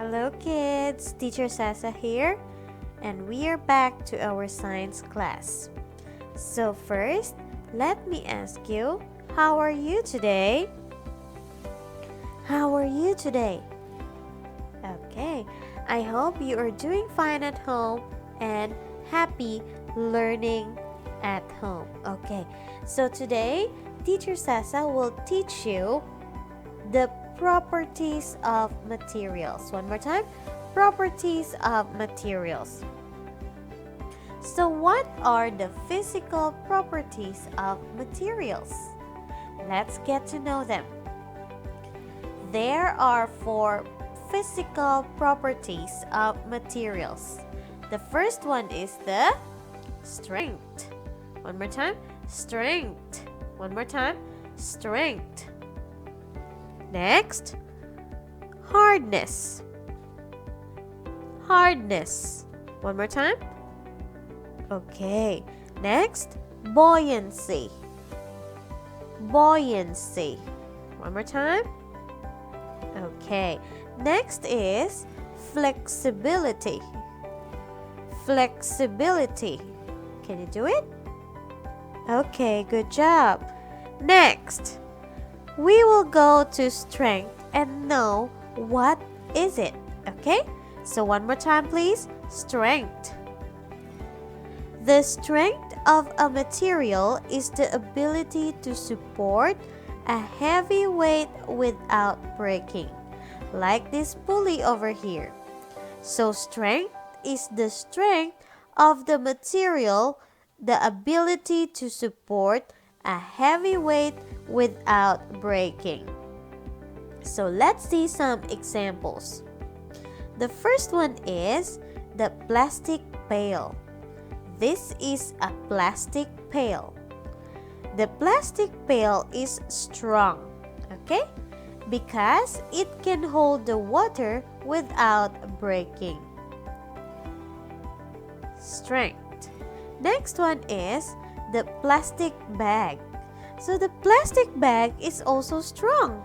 Hello kids, Teacher Sasa here, and we are back to our science class. So first, let me ask you, how are you today? How are you today? Okay, I hope you are doing fine at home and happy learning at home. Okay, so today, Teacher Sasa will teach you the properties of materials. One more time, properties of materials. So what are the physical properties of materials? Let's get to know them. There are 4 physical properties of materials. The first one is the strength. One more time, strength. One more time, strength. Next, hardness. Hardness. One more time. Okay. Next, buoyancy. Buoyancy. One more time. Okay. Next is flexibility. Flexibility. Can you do it? Okay, good job. Next, we will go to strength and know what is it. Okay? So one more time please. Strength. The strength of a material is the ability to support a heavy weight without breaking, like this pulley over here. So strength is the strength of the material, the ability to support a heavy weight without breaking. So let's see some examples. The first one is the plastic pail. This is a plastic pail. The plastic pail is strong, okay? Because it can hold the water without breaking. Strength. Next one is the plastic bag. So the plastic bag is also strong.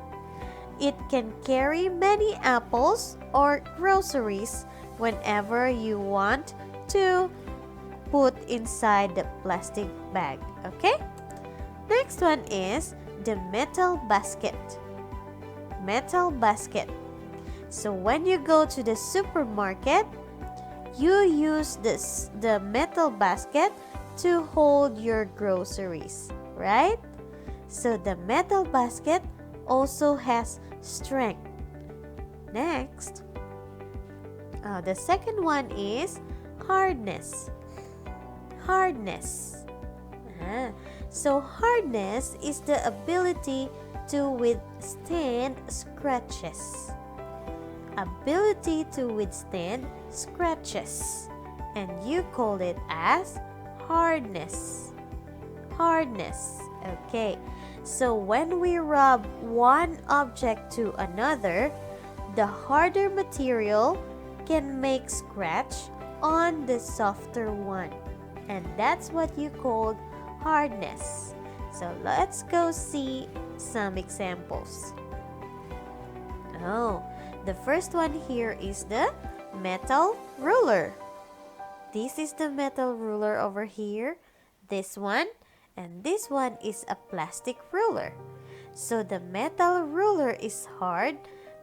It can carry many apples or groceries whenever you want to put inside the plastic bag. Okay? Next one is the metal basket. Metal basket. So when you go to the supermarket, you use the metal basket to hold your groceries, right? So the metal basket also has strength. Next, the second one is hardness. Hardness. So hardness is the ability to withstand scratches. Ability to withstand scratches. And you call it as hardness. Hardness. Okay. So when we rub one object to another, the harder material can make scratch on the softer one. And that's what you call hardness. So let's go see some examples. The first one here is the metal ruler. This is the metal ruler over here. This one. And this one is a plastic ruler. So the metal ruler is hard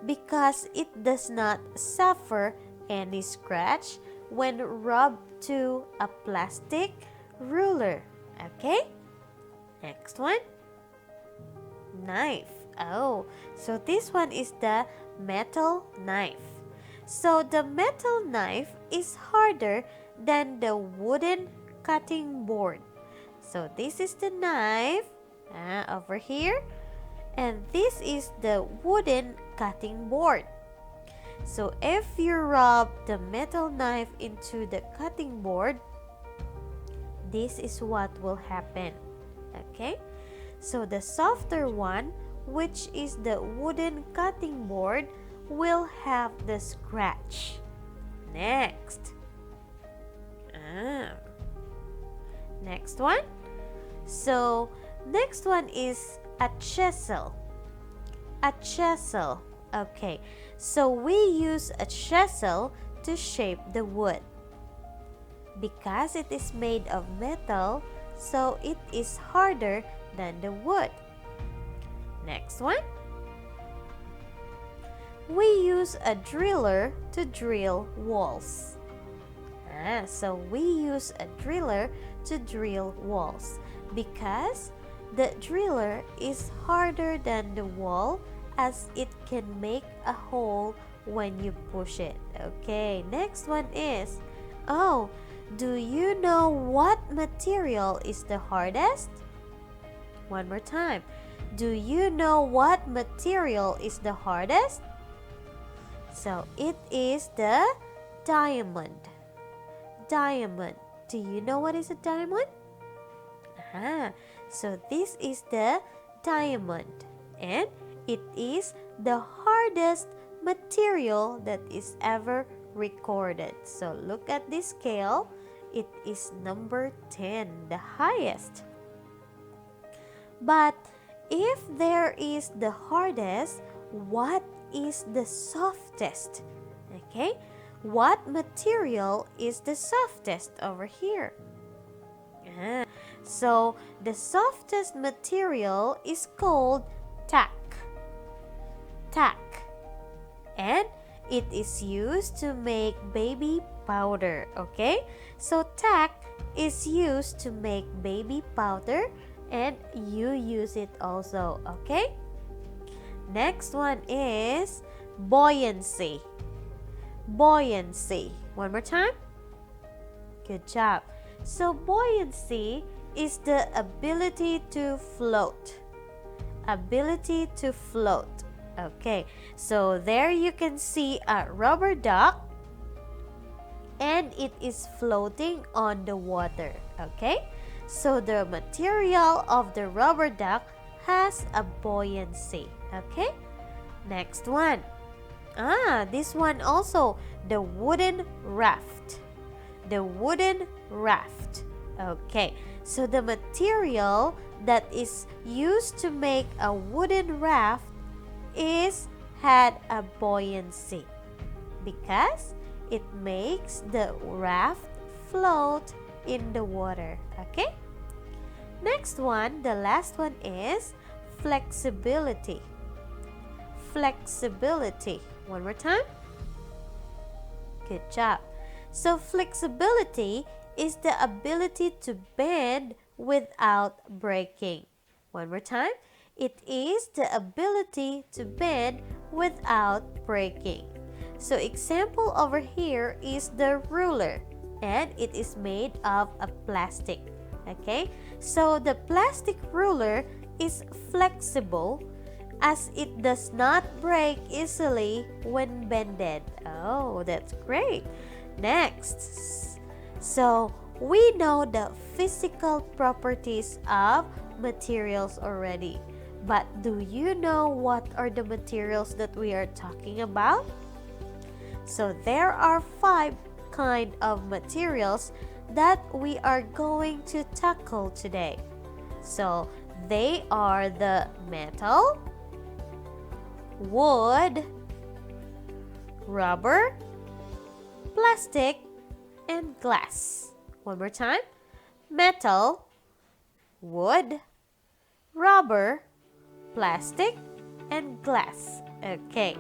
because it does not suffer any scratch when rubbed to a plastic ruler. Okay? Next one. Knife. So this one is the metal knife. So the metal knife is harder than the wooden cutting board. So this is the knife over here, and this is the wooden cutting board. So if you rub the metal knife into the cutting board, this is what will happen. Okay? So the softer one, which is the wooden cutting board, will have the scratch. Next. Next one. So next one is a chisel. A chisel. Okay, So we use a chisel to shape the wood. Because it is made of metal, so it is harder than the wood. Next one. We use a driller to drill walls. So we use a driller to drill walls because the driller is harder than the wall as it can make a hole when you push it. Okay, next one is, oh, do you know what material is the hardest? One more time. Do you know what material is the hardest? So it is the diamond. Diamond. Do you know what is a diamond? So this is the diamond, and it is the hardest material that is ever recorded. So look at this scale. It is number 10, the highest. But if there is the hardest, what is the softest? Okay, what material is the softest over here? So the softest material is called tack. Tack. And it is used to make baby powder. Okay, so tack is used to make baby powder, and you use it also. Okay, next one is buoyancy. Buoyancy. One more time. Good job. So buoyancy is the ability to float. Ability to float. Okay, so there you can see a rubber duck, and it is floating on the water. Okay, so the material of the rubber duck has a buoyancy. Okay, next one. This one also, the wooden raft. The wooden raft. Okay, so the material that is used to make a wooden raft had a buoyancy because it makes the raft float in the water. Okay, next one, the last one is flexibility. Flexibility. One more time. Good job. So flexibility is the ability to bend without breaking. One more time. It is the ability to bend without breaking. So example over here is the ruler, and it is made of a plastic. Okay, so the plastic ruler is flexible as it does not break easily when bended. Oh, that's great. Next, so we know the physical properties of materials already. But do you know what are the materials that we are talking about? So there are 5 kinds of materials that we are going to tackle today. So they are the metal, wood, rubber, plastic, and glass. One more time. Metal, wood, rubber, plastic, and glass. Okay,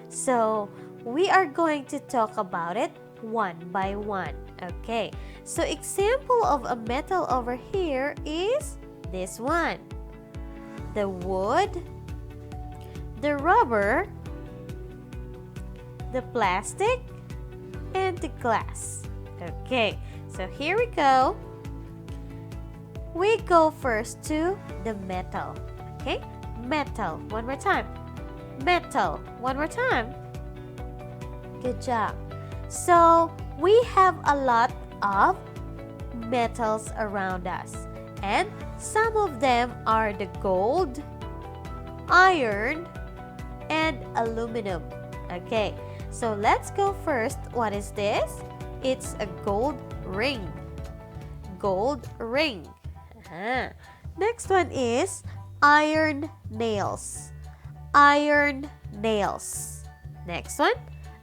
so we are going to talk about it one by one. Okay, so example of a metal over here is this one. The wood, the rubber, the plastic, and the glass. Okay, so here we go. We go first to the metal. Okay, metal. One more time. Metal. One more time. Good job. So we have a lot of metals around us, and some of them are the gold, iron, and aluminum. Okay, so let's go first. What is this? It's a gold ring. Gold ring. Next one is iron nails. Iron nails. Next one,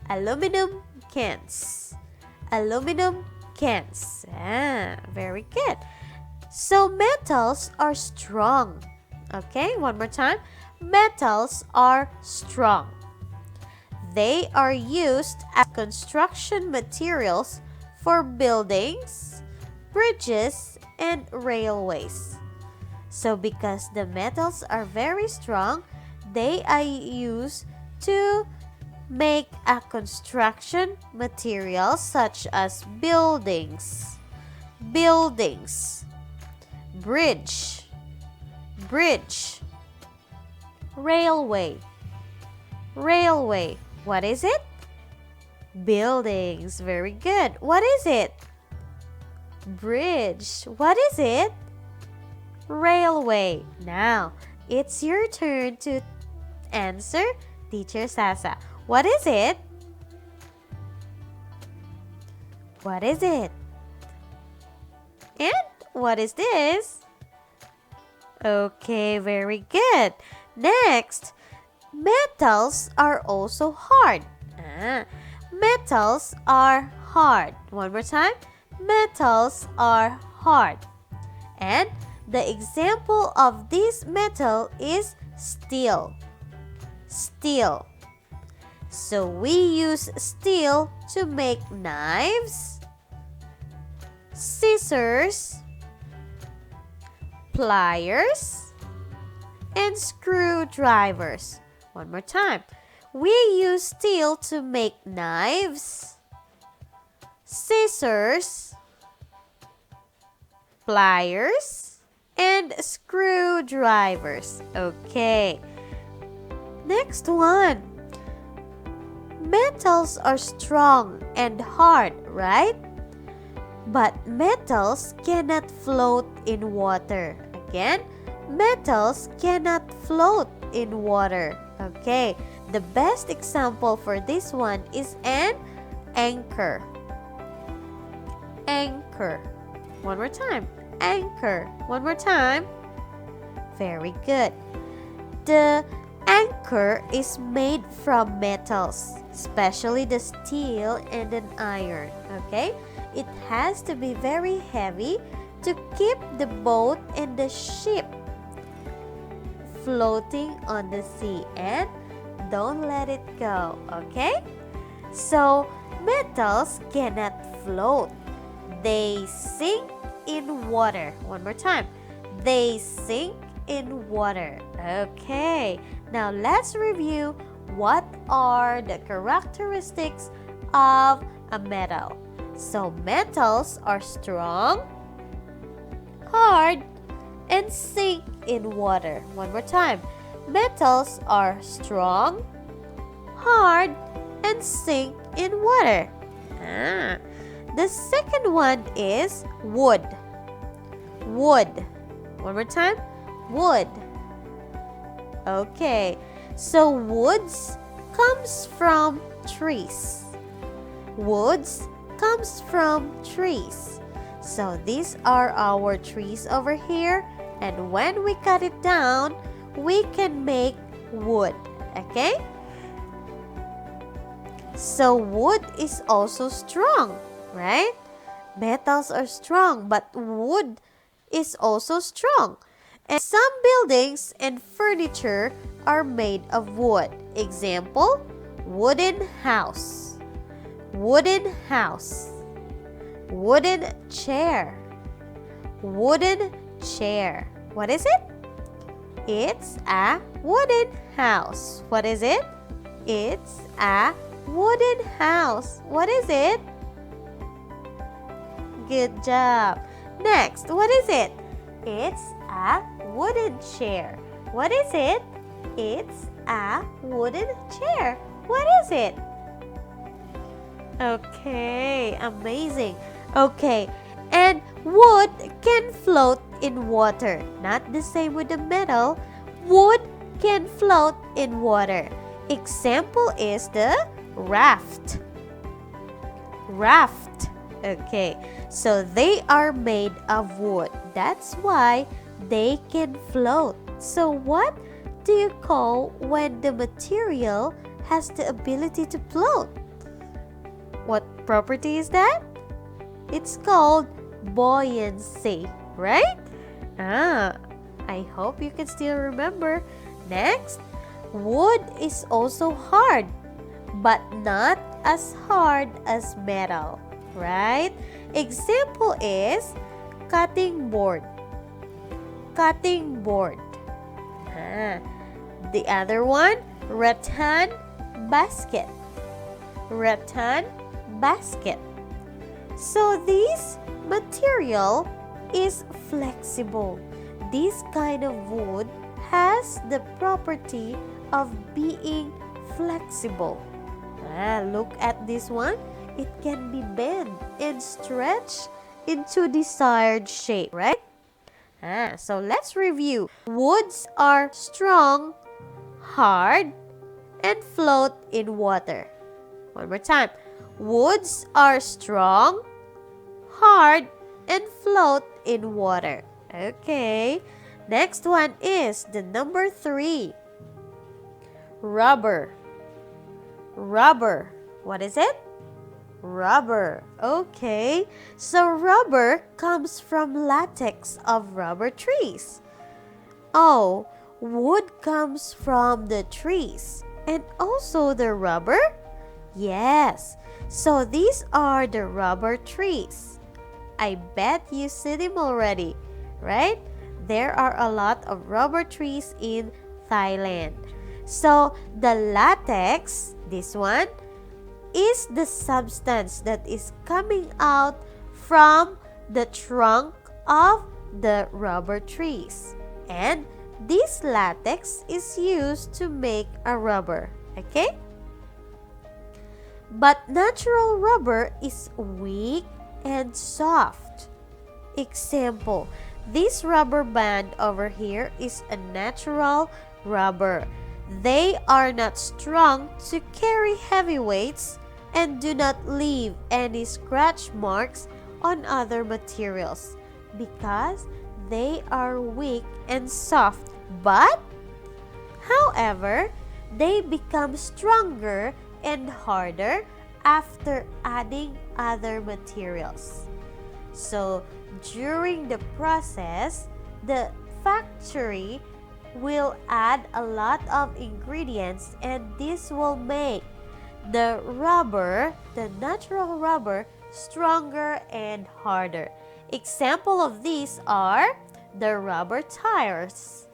aluminum cans. Aluminum cans. Very good. So metals are strong. Okay, one more time. Metals are strong. They are used as construction materials for buildings, bridges, and railways. So because the metals are very strong, they are used to make a construction materials such as buildings, bridge, railway. What is it? Buildings. Very good. What is it? Bridge. What is it? Railway. Now, it's your turn to answer Teacher Sasa. What is it? What is it? And what is this? Okay, very good. Next, metals are also hard. Metals are hard. One more time. Metals are hard. And the example of this metal is steel. Steel. So we use steel to make knives, scissors, pliers, and screwdrivers. One more time. We use steel to make knives, scissors, pliers, and screwdrivers. Okay. Next one. Metals are strong and hard, right? But metals cannot float in water. Again, metals cannot float in water. Okay, the best example for this one is an anchor. Anchor. One more time. Anchor. One more time. Very good. The anchor is made from metals, especially the steel and an iron. Okay, it has to be very heavy to keep the boat and the ship floating on the sea, and don't let it go. Okay, so metals cannot float, they sink in water. One more time. They sink in water. Okay, now let's review what are the characteristics of a metal. So metals are strong, hard, and sink in water. One more time. Metals are strong, hard, and sink in water. The second one is wood. Wood. One more time. Wood. Okay, so woods comes from trees. Woods comes from trees. So these are our trees over here, and when we cut it down, we can make wood. Okay? So wood is also strong, right? Metals are strong, but wood is also strong. And some buildings and furniture are made of wood. Example, wooden house, wooden house, wooden chair, wooden chair. What is it? It's a wooden house. What is it? It's a wooden house. What is it? Good job. Next, what is it? It's a wooden chair. What is it? It's a wooden chair. What is it? Okay, amazing. Okay, and wood can float in water. Not the same with the metal. Wood can float in water. Example is the raft. Raft. Okay, so they are made of wood. That's why they can float. So what do you call when the material has the ability to float. What property is that? It's called buoyancy, right? I hope you can still remember. Next, wood is also hard, but not as hard as metal, right? Example is cutting board. Cutting board. The other one, rattan basket. Rattan basket. So this material is flexible. This kind of wood has the property of being flexible. Look at this one. It can be bent and stretched into desired shape, right? So let's review. Woods are strong, hard, and float in water. One more time. Woods are strong, hard, and float in water. Okay. Next one is the number 3. Rubber. Rubber. What is it? Rubber. Okay. So rubber comes from latex of rubber trees. Oh, wood comes from the trees. And also the rubber? Yes. So these are the rubber trees. I bet you see them already, right? There are a lot of rubber trees in Thailand. So the latex, this one, is the substance that is coming out from the trunk of the rubber trees. And this latex is used to make a rubber, okay? But natural rubber is weak and soft. Example, this rubber band over here is a natural rubber. They are not strong to carry heavy weights and do not leave any scratch marks on other materials because they are weak and soft. But, however, they become stronger and harder after adding other materials. So, during the process, the factory will add a lot of ingredients and this will make the rubber, the natural rubber, stronger and harder. Example of these are the rubber tires.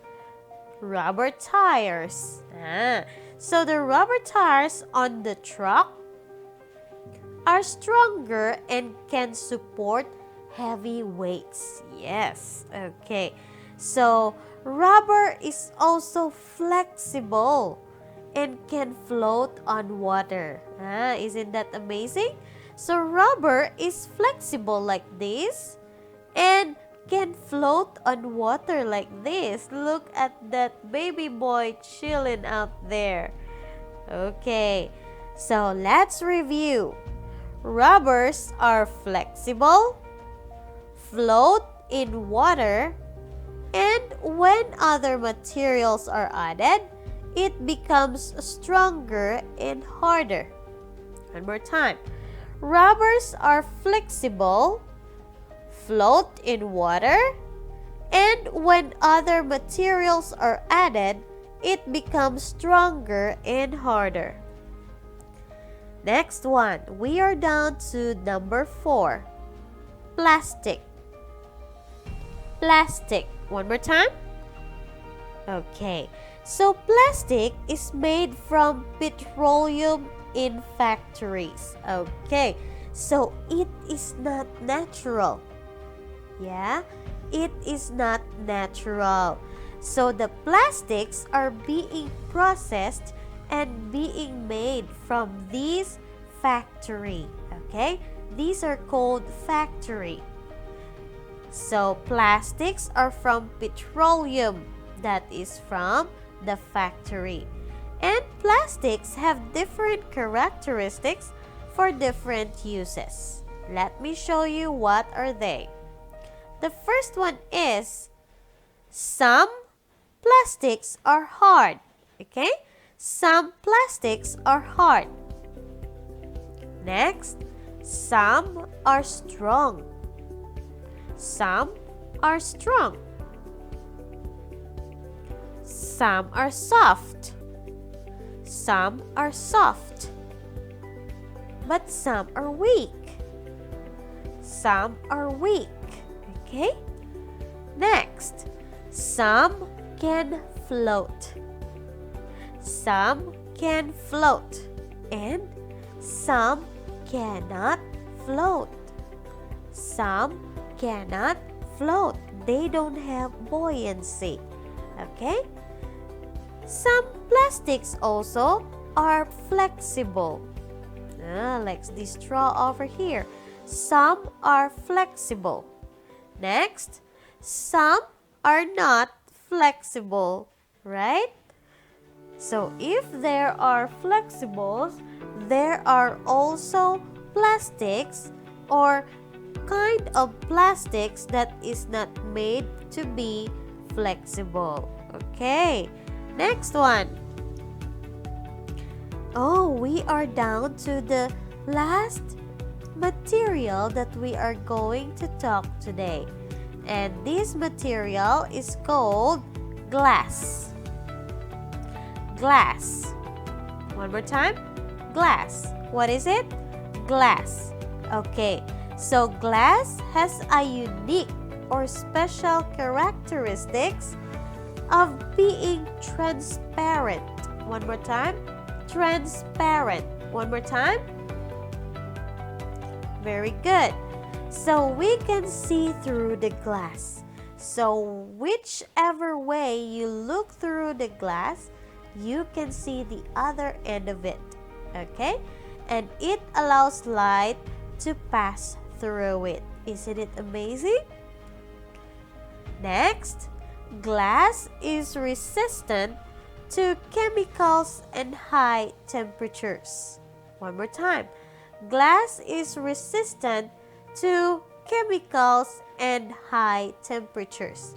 Rubber tires. So the rubber tires on the truck are stronger and can support heavy weights. Yes, okay. So rubber is also flexible and can float on water. Isn't that amazing? So rubber is flexible like this and can float on water like this. Look at that baby boy chilling out there. Okay, so let's review. Rubbers are flexible, float in water, and when other materials are added, it becomes stronger and harder. One more time. Rubbers are flexible, float in water, and when other materials are added, it becomes stronger and harder. Next one, we are down to number 4. Plastic. Plastic. One more time. Okay, so plastic is made from petroleum in factories. Okay, so it is not natural. Yeah, it is not natural. So the plastics are being processed and being made from this factory. Okay, these are called factory. So plastics are from petroleum, that is from the factory. And plastics have different characteristics for different uses. Let me show you what are they. The first one is some plastics are hard. Okay? Some plastics are hard. Next, some are strong. Some are strong. Some are soft. Some are soft. But some are weak. Some are weak. Okay? Next, some can float. Some can float. And some cannot float. Some cannot float. They don't have buoyancy. Okay? Some plastics also are flexible. Like this straw over here. Some are flexible. Next, some are not flexible, right? So if there are flexibles, there are also plastics or kind of plastics that is not made to be flexible. Okay, next one. Oh, we are down to the last material that we are going to talk today. And this material is called glass. Glass. One more time. Glass. What is it? Glass. Okay, so glass has a unique or special characteristics of being transparent. One more time. Transparent. One more time. Very good. So we can see through the glass. So whichever way you look through the glass, you can see the other end of it. Okay? And it allows light to pass through it. Isn't it amazing? Next, glass is resistant to chemicals and high temperatures. One more time. Glass is resistant to chemicals and high temperatures.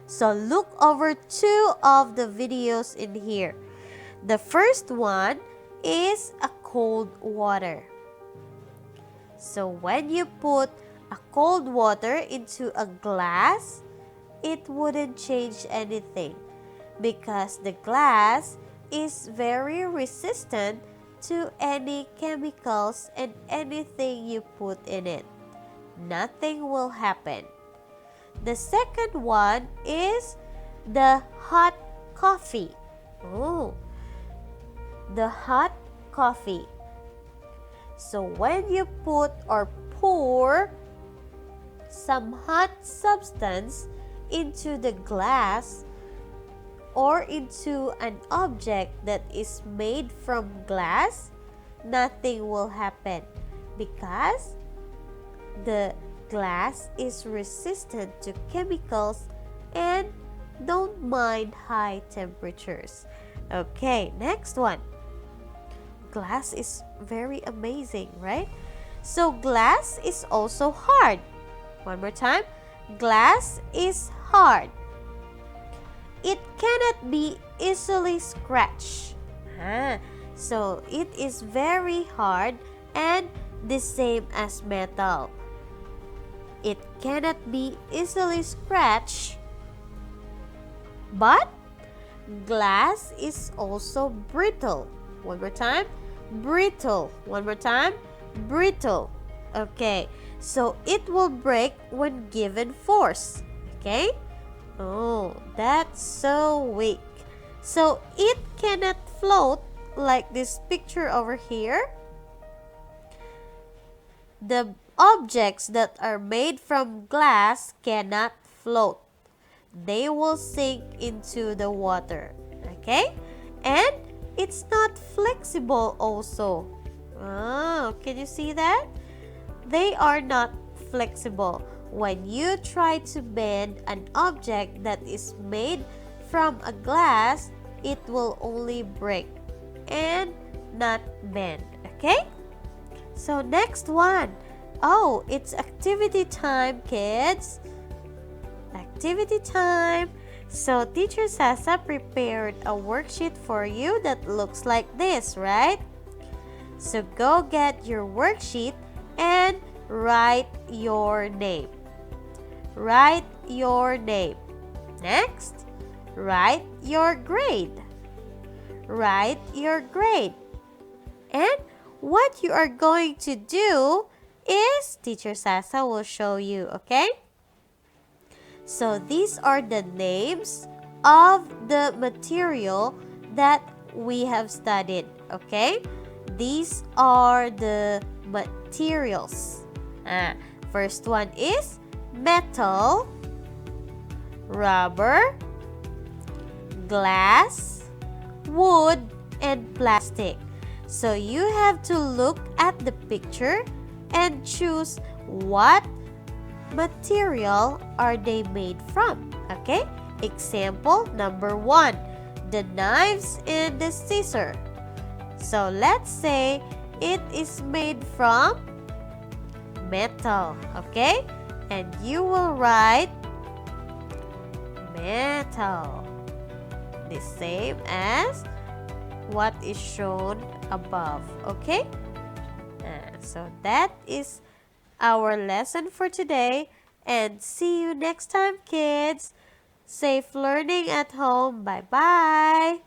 So look over two of the videos in here. The first one is a cold water. So when you put a cold water into a glass, it wouldn't change anything because the glass is very resistant to any chemicals and anything you put in it. Nothing will happen. The second one is the hot coffee. Oh, the hot coffee. So when you put or pour some hot substance into the glass or into an object that is made from glass, nothing will happen because the glass is resistant to chemicals and don't mind high temperatures. Okay, next one. Glass is very amazing, right? So glass is also hard. One more time. Glass is hard. It cannot be easily scratched. So it is very hard and the same as metal. It cannot be easily scratched. But glass is also brittle. One more time. Brittle. One more time. Brittle. Okay. So it will break when given force. Okay. Oh, that's so weak. So it cannot float like this picture over here. The objects that are made from glass cannot float. They will sink into the water. Okay? And it's not flexible also. Oh, can you see that? They are not flexible. When you try to bend an object that is made from a glass, it will only break and not bend. Okay? So next one. Oh, it's activity time, kids. Activity time. So Teacher Sasa prepared a worksheet for you that looks like this, right? So go get your worksheet and write your name. Write your name. Next, write your grade. Write your grade. And what you are going to do is Teacher Sasa will show you, okay? So these are the names of the material that we have studied, okay? These are the materials. First one is metal, rubber, glass, wood, and plastic. So you have to look at the picture and choose what material are they made from, okay? Example number 1, the knives and the scissor. So let's say it is made from metal, okay? And you will write metal, the same as what is shown above, okay? So that is our lesson for today, and see you next time, kids. Safe learning at home. Bye-bye.